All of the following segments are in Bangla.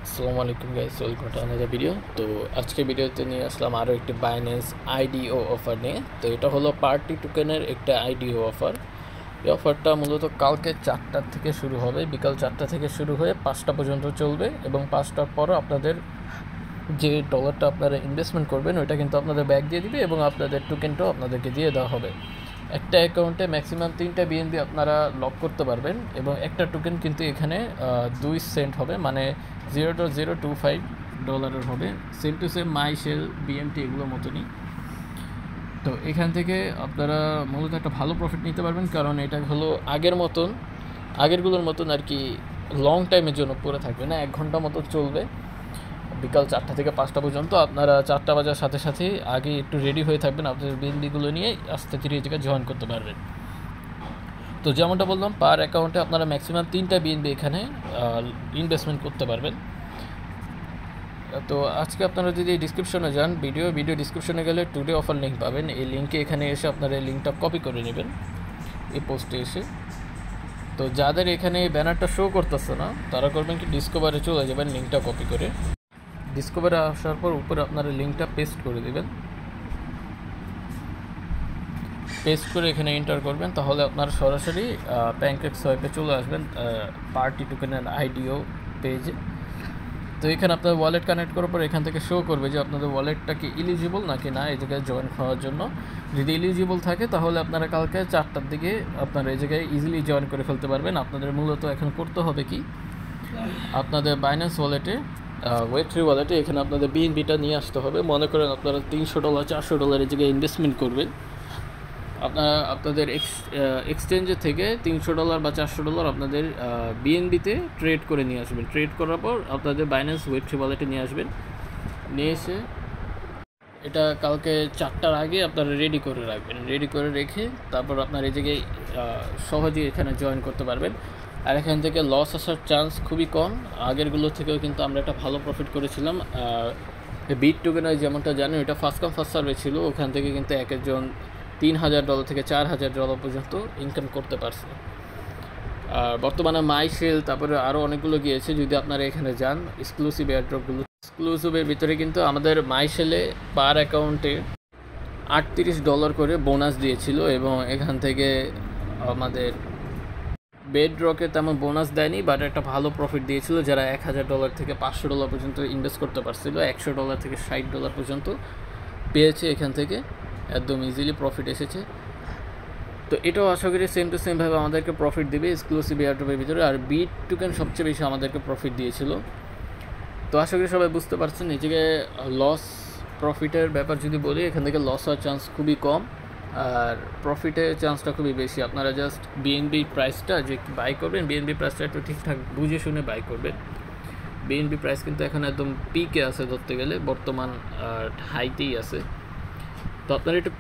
আসসালামু আলাইকুম guys, welcome to another video. তো আজকে ভিডিওতে নিয়ে আসলাম আরও একটি বাইন্যান্স আইডিও অফার নিয়ে। তো এটা হলো পার্টি টোকেনের একটা আইডিও অফার। এই অফারটা মূলত কালকে 4টা থেকে শুরু হবে, বিকাল 4টা থেকে শুরু হয়ে 5টা পর্যন্ত চলবে এবং 5টার পরও আপনাদের যে ডলারটা আপনারা ইনভেস্টমেন্ট করবেন ওইটা কিন্তু আপনাদের ব্যাক দিয়ে দিবে এবং আপনাদের টোকেনটাও আপনাদেরকে দিয়ে দেওয়া হবে। একটা অ্যাকাউন্টে ম্যাক্সিমাম 3টা বিএনবি আপনারা লক করতে পারবেন এবং একটা টোকেন কিন্তু এখানে 2 সেন্ট হবে, মানে $0.025 হবে। সেম টু সেম মাই শেল বিএমটি এগুলোর মতনই। তো এখান থেকে আপনারা মূলত একটা ভালো প্রফিট নিতে পারবেন, কারণ এটা হলো আগেরগুলোর মতন আর কি লং টাইমের জন্য পড়ে থাকবে না, 1 ঘন্টা মতো চলবে বিকাল 4টা থেকে 5টা পর্যন্ত। আপনারা 4টা বাজার সাথে সাথে আগে একটু রেডি হয়ে থাকবেন, আপনাদের বিএনবিগুলো নিয়ে আস্তে ধীরে এই জায়গায় জয়েন করতে পারবেন। তো যেমনটা বললাম, পার অ্যাকাউন্টে আপনারা ম্যাক্সিমাম 3টা বিএনবি এখানে ইনভেস্টমেন্ট করতে পারবেন। তো আজকে আপনারা যদি ডিসক্রিপশনে যান, ভিডিও ডিসক্রিপশনে গেলে টুডে অফার লিঙ্ক পাবেন। এই লিঙ্কে এখানে এসে আপনারা এই লিঙ্কটা কপি করে নেবেন এই পোস্টে এসে। তো যাদের এখানে ব্যানারটা শো করতেছে না তারা করবেন কি, ডিসকভারে চলে যাবেন, লিঙ্কটা কপি করে ডিসকভারে আসার পর উপরে আপনারা লিঙ্কটা পেস্ট করে দেবেন। পেস্ট করে এখানে এন্টার করবেন, তাহলে আপনারা সরাসরি প্যানকেকসুয়াইপে চলে আসবেন পার্টি টোকেনের আইডিও পেজে। তো এখানে আপনার ওয়ালেট কানেক্ট করার পর এখান থেকে শো করবে যে আপনাদের ওয়ালেটটা কি এলিজিবল নাকি না এই জায়গায় জয়েন হওয়ার জন্য। যদি এলিজিবল থাকে তাহলে আপনারা কালকে 4টার দিকে আপনারা এই জায়গায় ইজিলি জয়েন করে ফেলতে পারবেন। আপনাদের মূলত এখন করতে হবে কি, আপনাদের বাইন্যান্স ওয়ালেটে ওয়েব3 ওয়ালেটে এখানে আপনাদের বিএনবিটা নিয়ে আসতে হবে। মনে করেন আপনারা $300 $400 এই জায়গায় ইনভেস্টমেন্ট করবেন। আপনাদের এক্সচেঞ্জে থেকে $300 বা $400 আপনাদের বিএনবিতে ট্রেড করে নিয়ে আসবেন। ট্রেড করার পর আপনাদের বাইন্যান্স ওয়েব3 ওয়ালেটে নিয়ে আসবেন। নিয়ে এসে এটা কালকে 4টার আগে আপনারা রেডি করে রাখবেন। রেডি করে রেখে তারপর আপনার এই জায়গায় সহজেই এখানে জয়েন করতে পারবেন। আর এখান থেকে লস আসার চান্স খুবই কম। আগেরগুলো থেকেও কিন্তু আমরা একটা ভালো প্রফিট করেছিলাম। বিট টোকেনে যেমনটা জানেন, এটা ফার্স্ট কাম ফার্স্ট সার্ভে ছিল, ওখান থেকে কিন্তু এক একজন $3,000 থেকে $4,000 পর্যন্ত ইনকাম করতে পারছে। আর বর্তমানে মাই শেল তারপরে আরও অনেকগুলো গিয়েছে। যদি আপনারা এখানে যান এক্সক্লুসিভ এয়ারড্রপগুলো, এক্সক্লুসিভের ভিতরে কিন্তু আমাদের মাই শেলে পার অ্যাকাউন্টে $38 করে বোনাস দিয়েছিল এবং এখান থেকে আমাদের বেডরকে তেমন বোনাস দেয়নি, বাট একটা ভালো প্রফিট দিয়েছিল। যারা $1,000 থেকে $500 পর্যন্ত ইনভেস্ট করতে পারছিল, $100 থেকে $60 পর্যন্ত পেয়েছে, এখান থেকে একদম ইজিলি প্রফিট এসেছে। তো এটাও আশা করি সেম টু সেমভাবে আমাদেরকে প্রফিট দেবে এক্সক্লুসিভ এয়ারড্রপের ভিতরে। আর বিট টোকেন সবচেয়ে বেশি আমাদেরকে প্রফিট দিয়েছিল। তো আশা করি সবাই বুঝতে পারছেন। এই জায়গায় লস প্রফিটের ব্যাপার যদি বলি, এখান থেকে লস হওয়ার চান্স খুবই কম আর প্রফিটের চান্সটা খুবই বেশি। আপনারা জাস্ট বিএনবি প্রাইসটা যে বাই করবেন, বিএনবি প্রাইসটা একটু ঠিকঠাক বুঝে শুনে বাই করবেন। বিএনবি প্রাইস কিন্তু এখন একদম পিকে আছে, ধরতে গেলে বর্তমান হাইতেই আছে। তো আপনারা একটু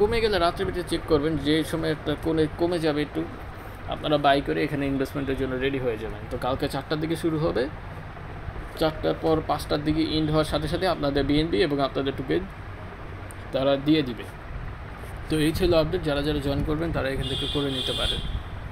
কমে গেলে রাত্রে বেটে চেক করবেন, যে সময় একটা কমে যাবে একটু আপনারা বাই করে এখানে ইনভেস্টমেন্টের জন্য রেডি হয়ে যাবেন। তো কালকে 4টার দিকে শুরু হবে, 4টার পর 5টার দিকে এন্ড হওয়ার সাথে সাথে আপনাদের বিএনবি এবং আপনাদের টোকেন তারা দিয়ে দিবে। তো এই ছিল আপডেট। যারা জয়েন করবেন তারা এখান থেকে করে নিতে পারেন।